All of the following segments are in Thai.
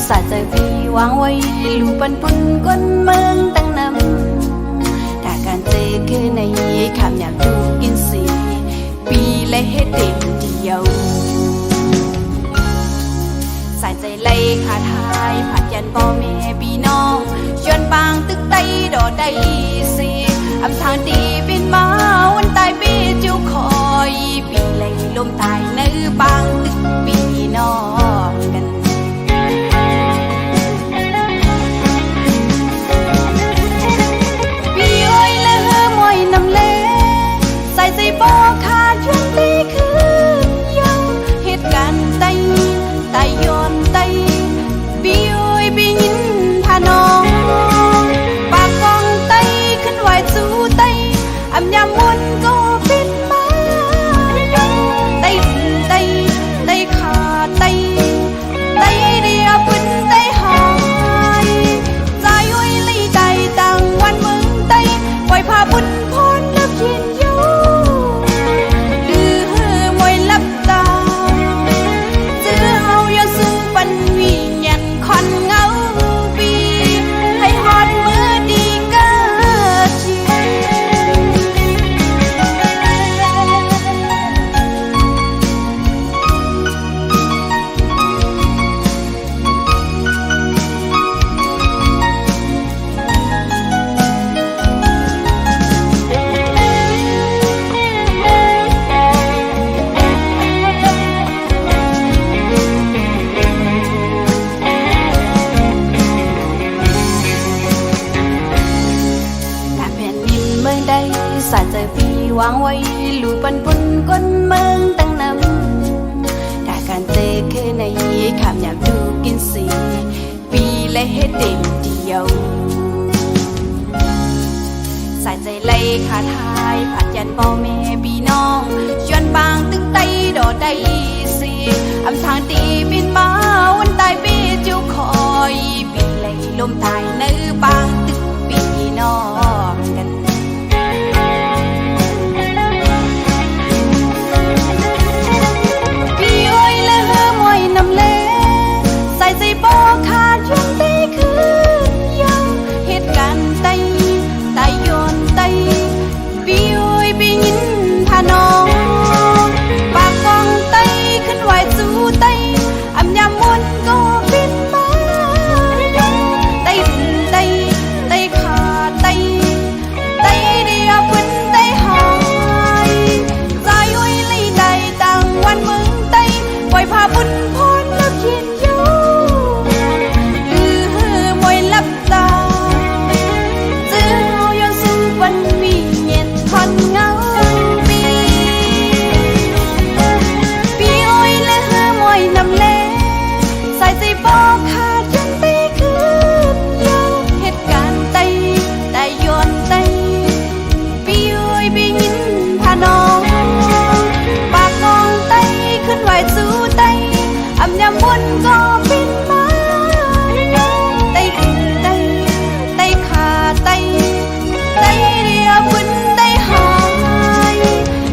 สาใจพี่วางไว้ลูปันปุ่นก้นเมืองตั้งนำถ้าการเจอคือในคำอยากดูกินสีปีและเฮ็ดเต็มเดียวสายใจไล่ขาทายผัดยันพ่อแม่พี่น้องชวนบางตึกไตดอได้สิอำทางดีบินมาวันตายปีจูคอยปีไล่ลมตายในบางตึกปีน้องกันปีอ้อยและเฮอมวยน้ำเล่ใส่ใจบ่ขาดชวนตีคืนยังเหตุการณ์ไตย้อนไตปีอ้อยปียินพาน้องปากกองไตขึ้นไหวสู้ไตอำยามวนก็ปิดมาไตขาดไตเดียปุ่นไตหายใจอ้อยลีใจต่างวันเมืองไตปล่อยพาบุญพรนับยินอยู่ลือมวยลับตาจื้อเฮาอย่าสู้ปันวิญญาณคอนเงาปีให้ฮอดมือดีเกิดชีสาใจพี่วางไว้ลูปันปุ่นก้นเมืองตั้งนำถ้าการเจอคือในคำอยากดูกินสีปีและเฮ็ดเต็มเดียวสายใจไล่ขาทายผัดยันพ่อแม่พี่น้องชวนบางตึกไตดอได้สิอำทางตีบินมาวันตายปีจูคอยปีไล่ลมตายในบางตึกปีน้องกันน้ำเล่ใส่ใจบ่ขาดชวนตีคืนยังเหตุการณ์ไตย้อนไตปีอ้อยปียินพาน้องปากกองไตขึ้นไหวสู้ไตอำยามวนก็บินมาไตขาดไตเดียปุ่นไตหายใจอ้อยลีใจต่างวันเมืองไตปล่อยพาบุญพรนับยินอยู่ลือมวยลับตาจื้อเฮาย้อนสู้วันวิญญาณคอนเงาปีอ้อยและเฮอมวยน้ำเล่ใส่ใจบ่ขาดยันตีคืนยังเหตุการณ์ไตย้อนไตปีอ้อยปียินพาน้องปากกองไตขึ้นไหวสู้ไตอำยามวนก็บินมาไตขาดไตเดียปุ่นไตหาย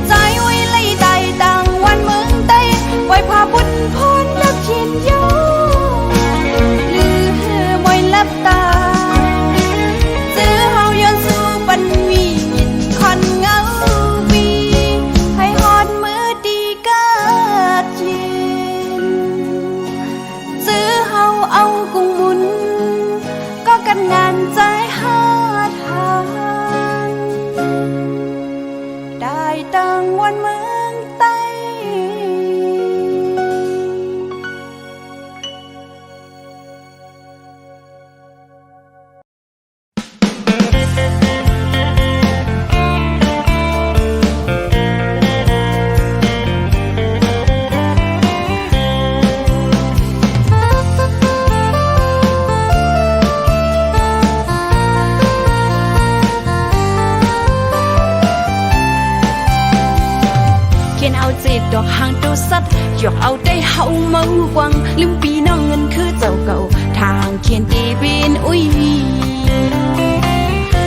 ใจอ้อยไล่ไตต่างวันเมืองไตปล่อยพาบุญพรนับยินอยู่ลือมวยลับตาจื้อเฮาย้อนสู้ปันวิญญาณคอนเงาปีให้ฮอดมือดีเกิดยินซื้อเฮาเอากุ้งมุนก็กันงานใจหาทางได้ตั้งวันเมืองไตดอกหางตัวสัตว์หยอกเอาได้เฮาเมาวังลืมปีน้องเงินคือเจ้าเก่าทางเขียนตีบินอุ้ย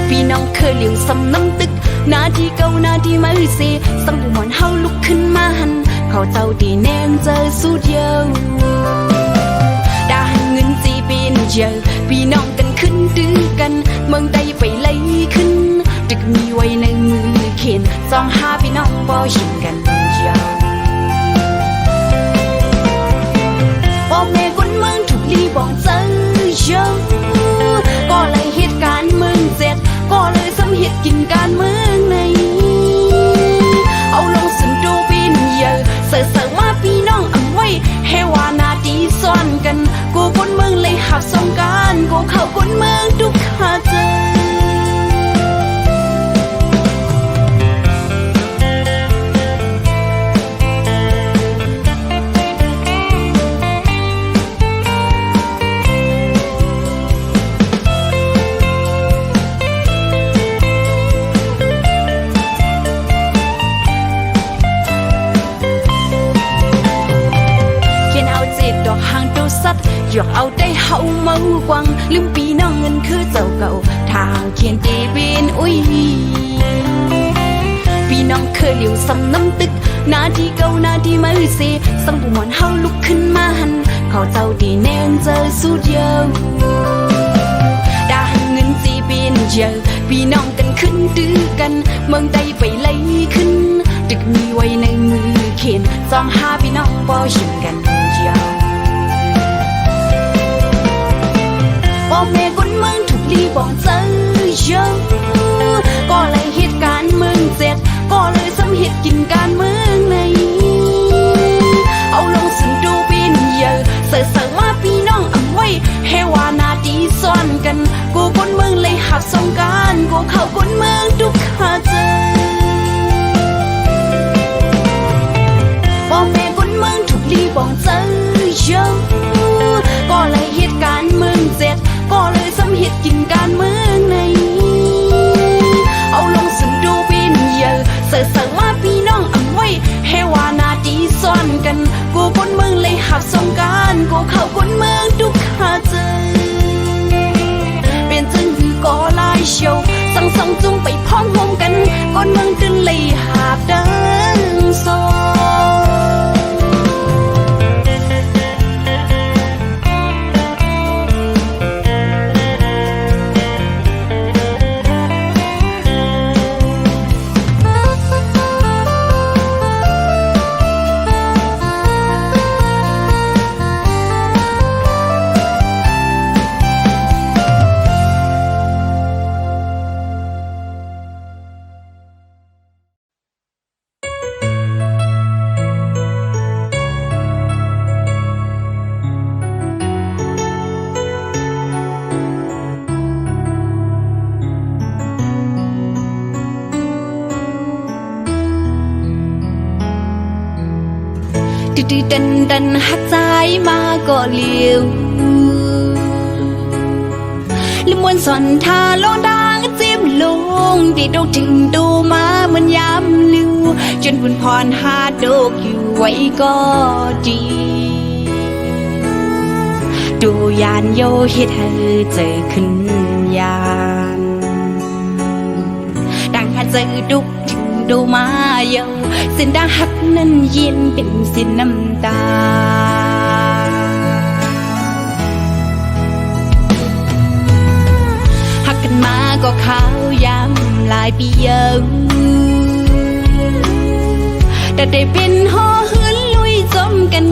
พี่น้องเคยเหลียวซ้ำน้ำตึกนาทีเก่านาทีมือเสสังบุมอนเฮาลุกขึ้นมาหันเขาเจ้าดีแนมเจอสู้เดียวด่าเงินจีบ ยอะพี่น้องกันขึ้นตื้อกันเมืองใดไปไล่ขึ้นตึกมีไว้ในมือเขียนสองหาพี่น้องบ่ยิงกันยาวพ่อแม่คนเมืองถูกลีบอกเจอเยอะก็เลยเหตุการณ์เมืองเจ็ดก็เลยสำเหตุกินการเมืองในเอาลงสุนดูปีนเยอะเสือมาพี่น้องเอาไว้ให้ว่านาดีซ้อนกันกูคนเมืองเลยหับสงการกูเข้าคนเมืองทุกขาเจออยากเอาได้เฮาเมากวังลืมปีน้องเงินคือเจ้าเก่าทางเขียนตีเป็นอุ้ยพี่น้องเคยเหลียวซ้ำน้ำตึกนาทีเก่านาทีมือเสสังบุมวนเฮาลุกขึ้นมาหันเขาเจ้าดีแนงเจอสุดเยอะดาเงินจีเป็นเยอะพี่น้องกันขึ้นตื้อกันเมืองใดไปไล่ขึ้นตึกมีไว้ในมือเขียนสองหาพี่น้องบ่ยิงกันยาวพ่อแม่คนเมืองถูกลีบอกเจอเยอะก็เลยเหตุการณ์เมืองเจ็ดก็เลยสำเหตุกินการเมืองในเอาลงสุนดูปีนเยอะเสือมาพี่น้องเอาไว้ให้ว่านาดีซ้อนกันกูคนเมืองเลยหับสงการกูเข้าคนเมืองทุกขาเจอพ่อแม่คนเมืองถูกลีบอกเจอเยอะก็เลยเหตุการณ์เมืองเจ็ดก็เลยสำเหตุกินการเมืองในเอาลงสุนดูปีนเยอะเสือมาพี่น้องเอาไว้ให้ว่านาดีซ้อนกันกูคนเมืองเลยหับสงการกูเข้าคนเมืองทุกขาเจอเป็นจึงคือก็ลายเชียวสั่งจุ่มไปพร้อมวงกันคนเมืองจึงเลยหาบดังโซดื้อดันหักใจมาก็เลี้ยวลืมวันสอนทาลงดังจิ้มลงที่ดกถึงดูมาเหมือนย้ำลือจนบุญพรหาดกอยู่ไว้ก็ดีดูยานโยเฮ็ดให้เจอขึ้นยานดังหาเจอดุกถึงดูมาเยาเส้นดังหักนั้นเย็นเป็นสิ้นน้ำตาหักกันมาก็ขาวยำหลายปีเยอะแต่ได้เป็นห่อหืนลุยจมกัน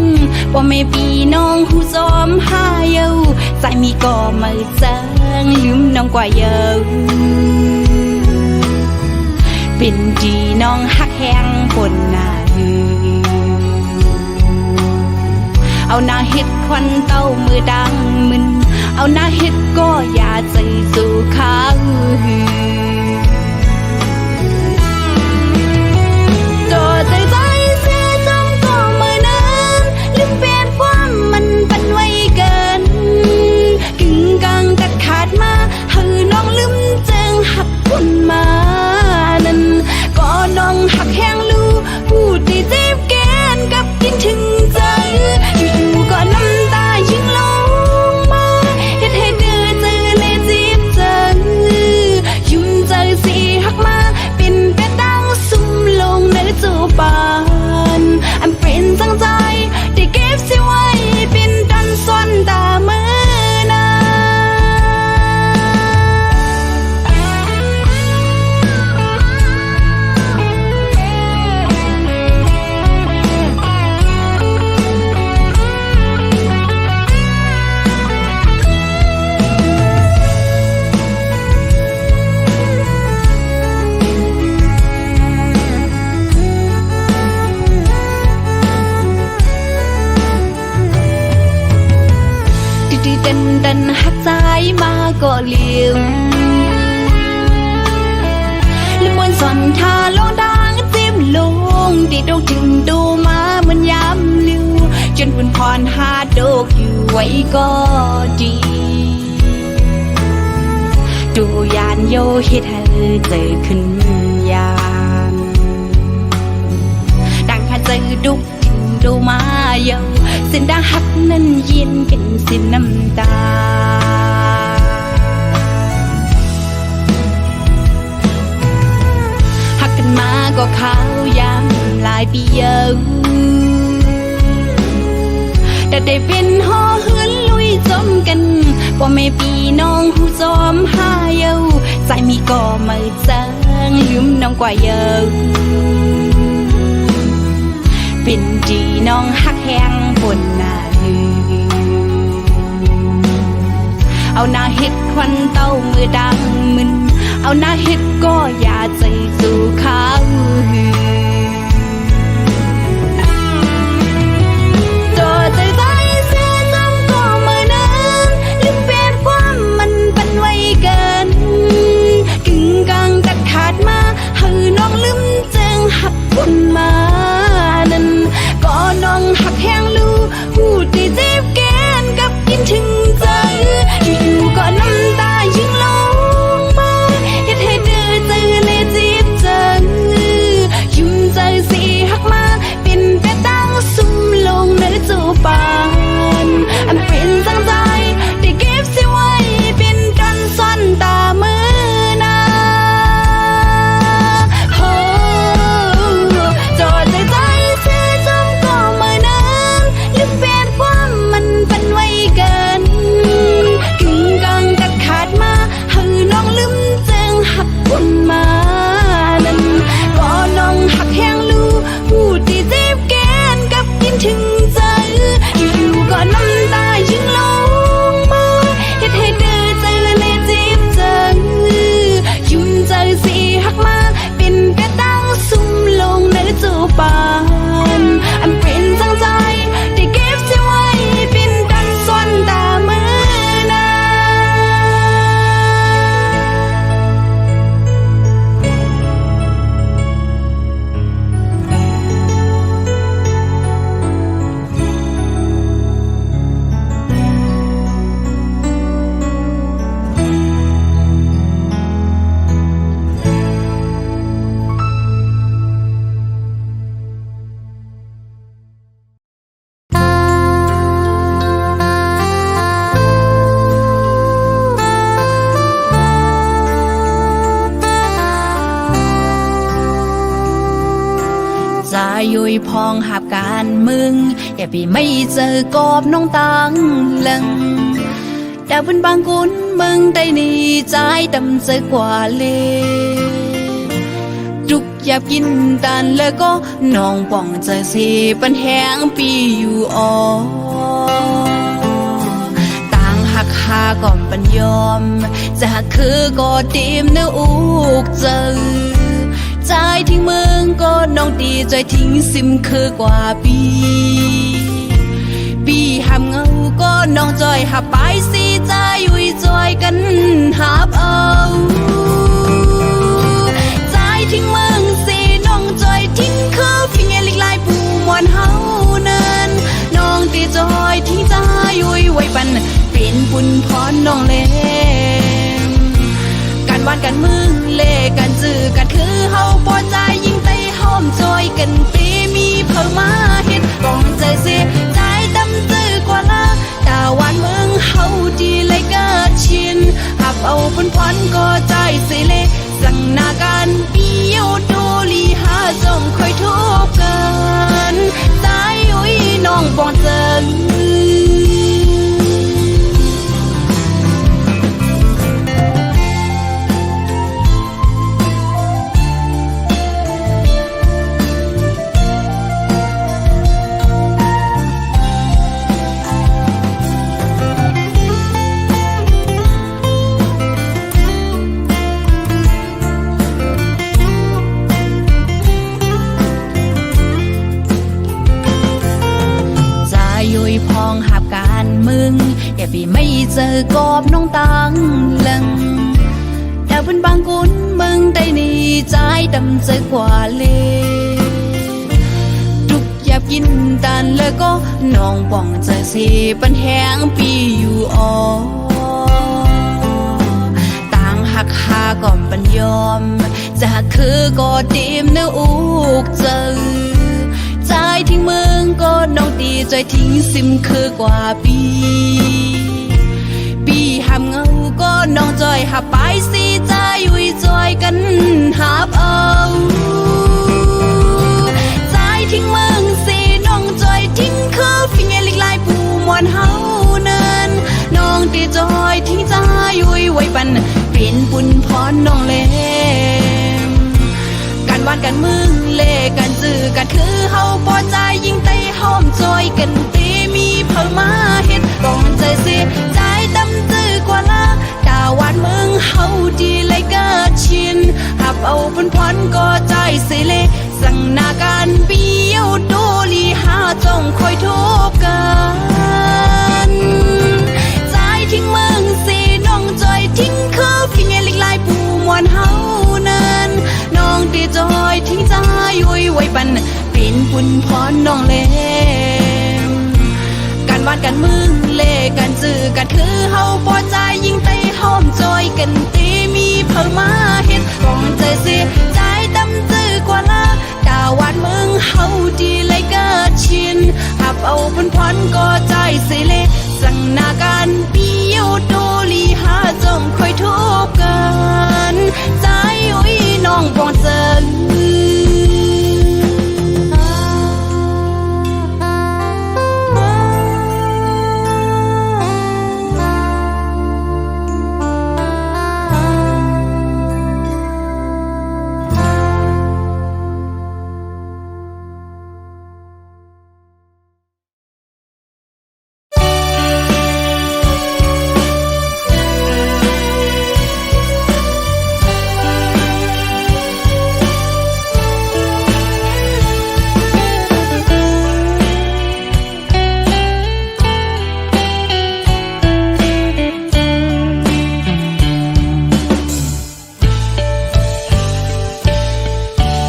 ว่าไม่ปีน้องหูจอมหาเยาใจมีก็มาจางลืมน้องกว่าเยอะเป็นดีน้องหักแห้งปนหน้าเอาหน้าเฮ็ดควันเต้ามือดังมึนเอาหน้าเฮ็ดก็อย่าใจสู่ข้างก็ใจเสียจังก็มือนั้นลืมเปลี่ยนความมันเป็นไว้เกินกึ่งกลางตัดขาดมาให้น้องลืมจึงหักคุณมานั้นก็น้องหักแห้งลูพูดได้เจ็บแก้นกับกินถึงใจอยู่ๆก็น้ำตายิ่งลงมาเฮ็ดให้เดือดเจอเลยจีบเจอ กันดันหักใจมาก็เลี้ยวและบนสอนทาลงดังจิ้มลงดีดงถึงดูมาเหมือนย้ำลิวจนปุ่นพรหาโดกอยู่ไว้ก็ดีดูยานโยฮิตให้เจอขึ้นยานดังหาเจอดุกถึงดูมาเยาสินดาหักนั้นเย็นเป็นสินน้ำตาหักกันมาก็ขาวยามหลายปีเยาแต่ได้เป็นห่อเฮือนลุยจมกันว่าไม่ปีน้องหูจอมหาเยาใจมีก็ไม่จางลืมน้องกว่าเยาเป็นดีน้องหักแห้งบนหน้าเอาหน้าเฮ็ดควันเต้ามือดังมึนเอาหน้าเฮ็ดก็อย่าใจสู่เขาคนมานั่นก็น้องหักแห้งลูพูดที่เจ็บแกนกับกินถึงใจอยู่ๆก็น้ำตายิ่งลงมาเฮ็ดให้เดือดใจเลยจีบเจอยุ่มใจสิหักมาเป็นแต่ตั้งซุ่มลงในจูปานอันเป็นจังใจได้เก็บสิไว้เป็นกันซ่อนตามือคนมานั่นก็น้องหักแห้งลูพูดที่เจ็บแกนกับกินถึงใจอยู่ๆก็น้ำตายิ่งลงมาเฮ็ดให้เดือดใจเลยจีบเจอยุ่มใจสิหักมาเป็นแต่ตั้งซุ่มลงในจูปานอันเป็นจังใจได้เก็บสิไว้เป็นดันซ่อนตามือยุยพองหาบการมึงอย่าไปไม่เจอกอบน้องตังเลังแต่บนบางกุนมึงได้นี่ใจดำเจอกว่าเลยจุกอยากกินตันแล้วก็น้องป่องใจสิปันแห้งปีอยู่อ๋อต่างหักหาก่อนปันยอมจะหักคือก็ตีมเนื้ออุกเจอใจทิ้งเมืองก็น้องตีใจทิ้งซิมคือกว่าปีห้ามเงาก็น้องจอยหับไปสิใจอุ่ยจอยกันหับเอาใจทิ้งเมืองสิน้องจอยทิ้งคือฟิงเอลิกลายปูมวนเฮานั้นน้องตีจอยทิ้งใจอุ่ยไว้ปันเป็นบุญพรน้องเล่การวานกันมึงเล่กันจื้อกันคือเฮาปอใจยิ่งไต้หอมจอยกันปีมีเพิ่มมาเฮ็ดป้องใจเสียใจดำจื้อกว่าละตาหวานมึงเฮาดีเลยเกิดชินหับเอาผลพรก็ใจสิเลสั่งหน้ากันปีเยาดูลีหาจงคอยทุกกันใจอุ้ยน้องปองเจอพอง เจอกอบน้องตังหลังแต่เป็นบางคนมึงได้ในใจดำใจกว่าเลยทุกอยากกินตันแล้วก็น้องป่องใจสิปันแหงปีอยู่อ๋อต่างหักหาก่อนปันยอมจะคือก็ดีมเนื้ออุกเจอใจทิ้งมึงก็น้องตีใจทิ้งซิมคือกว่าปีหามเงาก็น้องจอยหับไปสิใจอุ่ยจอยกันหับเอาใจทิ้งมึงสิน้องจอยทิ้งคือฟิงเงลิกลายปูมวนเฮานั้นน้องตีจอยทิ้งใจอุ่ยไว้ปันเป็นปุ่นพรน้องเล่การวานกันมึงเล่กันจื้อกันคือเฮาปอใจยิ่งเตะหอมจอยกันตีมีเพิ่มมาเฮ็ดกองใจสิใจดำจื้อกว่าละดาวานมึงเฮาดีเลยเกิดชินหับเอาปุ่นพรก็ใจสิเล่สั่งนาการเบี้ยวโดลีหาจงคอยทุกกันใจทิ้งมึงสิน้องจอยทิ้งคือฟิงเงลิกลายปูมวนเฮานั้นน้องตีจอยทิ้งใจอุ่ยไว้ปันเป็นปุ่นพรน้องเล่การวานกันมึงเล่กันจื้อกันคือเฮาปอใจยิ่งเตะหอมจอยกันตีมีเพิ่มมาเฮ็ดกองใจสิใจดำจื้อกว่าละดาวานมึงเฮาดีเลยเกิดชินหับเอาปุ่นพรก็ใจสิเล่สั่งนาการเบี้ยวโดลีหาจงคอยทุกกันใจอุ้ยน้องปองเจอ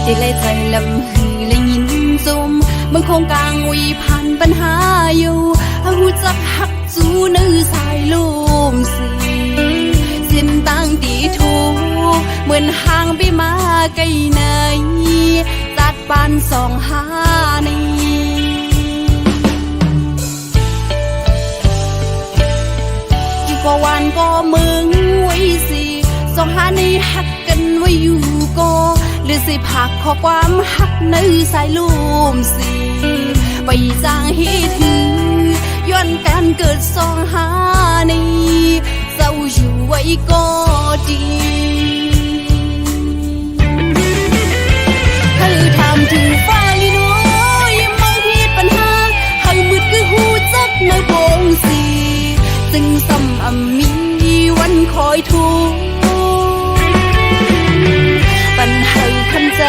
ที่เลยใจลำหือเลยยินจมมันคงกลางวีผ่านปัญหาอยู่หูจักหักจูนื้อสายลมสีเส้นตั้งตีถูเหมือนห่างไปมาไกลไหนจัดปานสองหานี้ก็วันก็มึงไว้สิสองหานี้หักกันไว้อยู่ก็หรือสิผักขอความหักในสายลมสีไปจางให้ถือย้อนการเกิดสองหานี้เจ้าอยู่ไว้ก็ดีคือทำถึงฟ้าลีน้อยมองผิดปัญหาให้มืดคือหูจักในวงสีจึงซ้ำมีวันคอยทุกปัญหาคันใจ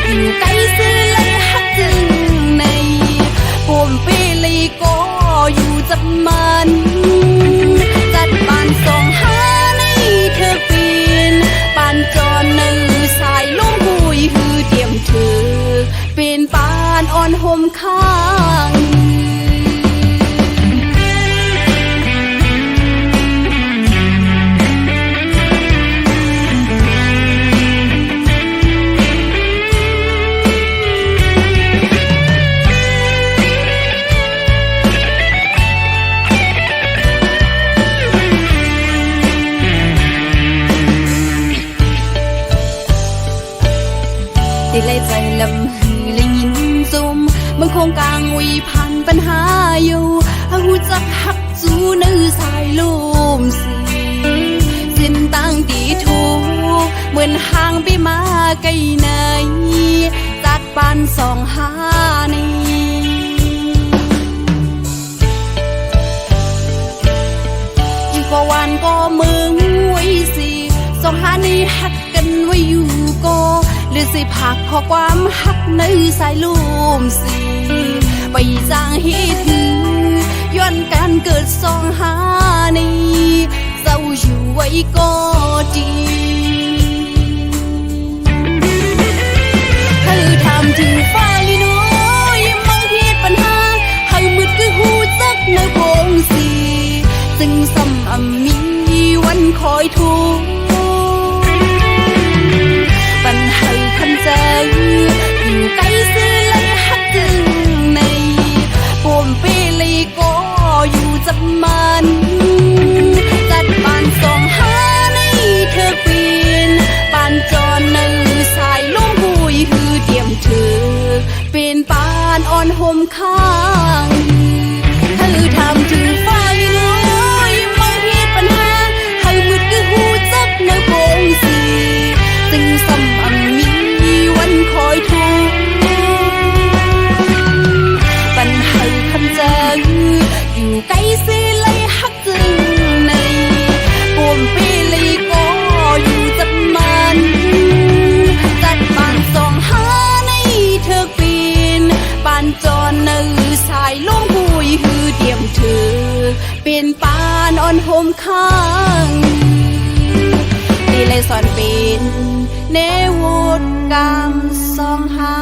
อยู่ใกล้ซื้อเลยหักจึงในผมเปเลยก็อยู่จับมันจัดปานสองหาในเธอปีนปานจอนในสายลุ่มหุยหือเตรียมเธอเป็นปานอ่อนห่มข้างที่เลยใจลำหือเลยยินจมมันคงกลางวีผ่านปัญหาอยู่หูจักหักจูนื้อสายลมสีเส้นตั้งตีถูเหมือนห่างไปมาไกลไหนจัดปานสองหานี้ก็วันก็มึงไว้สิสองหานี้หักกันไว้อยู่ก็หรือสิผักขอความหักในสายลมสีไปจางให้ถือ ย้อนการเกิดสองหานี้เศร้าอยู่ไว้ก็ดีเธอทำถึงฟ้าลีน้อยมังเหตุปัญหาเฮามืดคือหูจักในโพงสีซึ่งซ้ำมีวันคอยทุกปัญหาคำเจออยู่ใกล้ซื้อเลยฮักจึงในปมเปเลยก็อยู่จับมันจัดปานสองหาในเธอปีนปานจอนในสายลมหุยคือเดียมเธอเป็นปานอ่อนห่มข้างเธอทำถึงฟ้าลีน้อยมังเหตุปัญหาเฮามืดคือหูจักในโพงสีซึ่งซ้ำมีวันคอยทุกปัญหาคำเจออยู่ใกล้สิเลยฮักจึงในปมเปเลยก็อยู่จับมันจัดปานสองหาในเธอปีนปานจอนในสายลมหุยคือเดียมเธอเป็นปานอ่อนห่มข้างตีเลยสอนเป็นเนวุดกามสองหา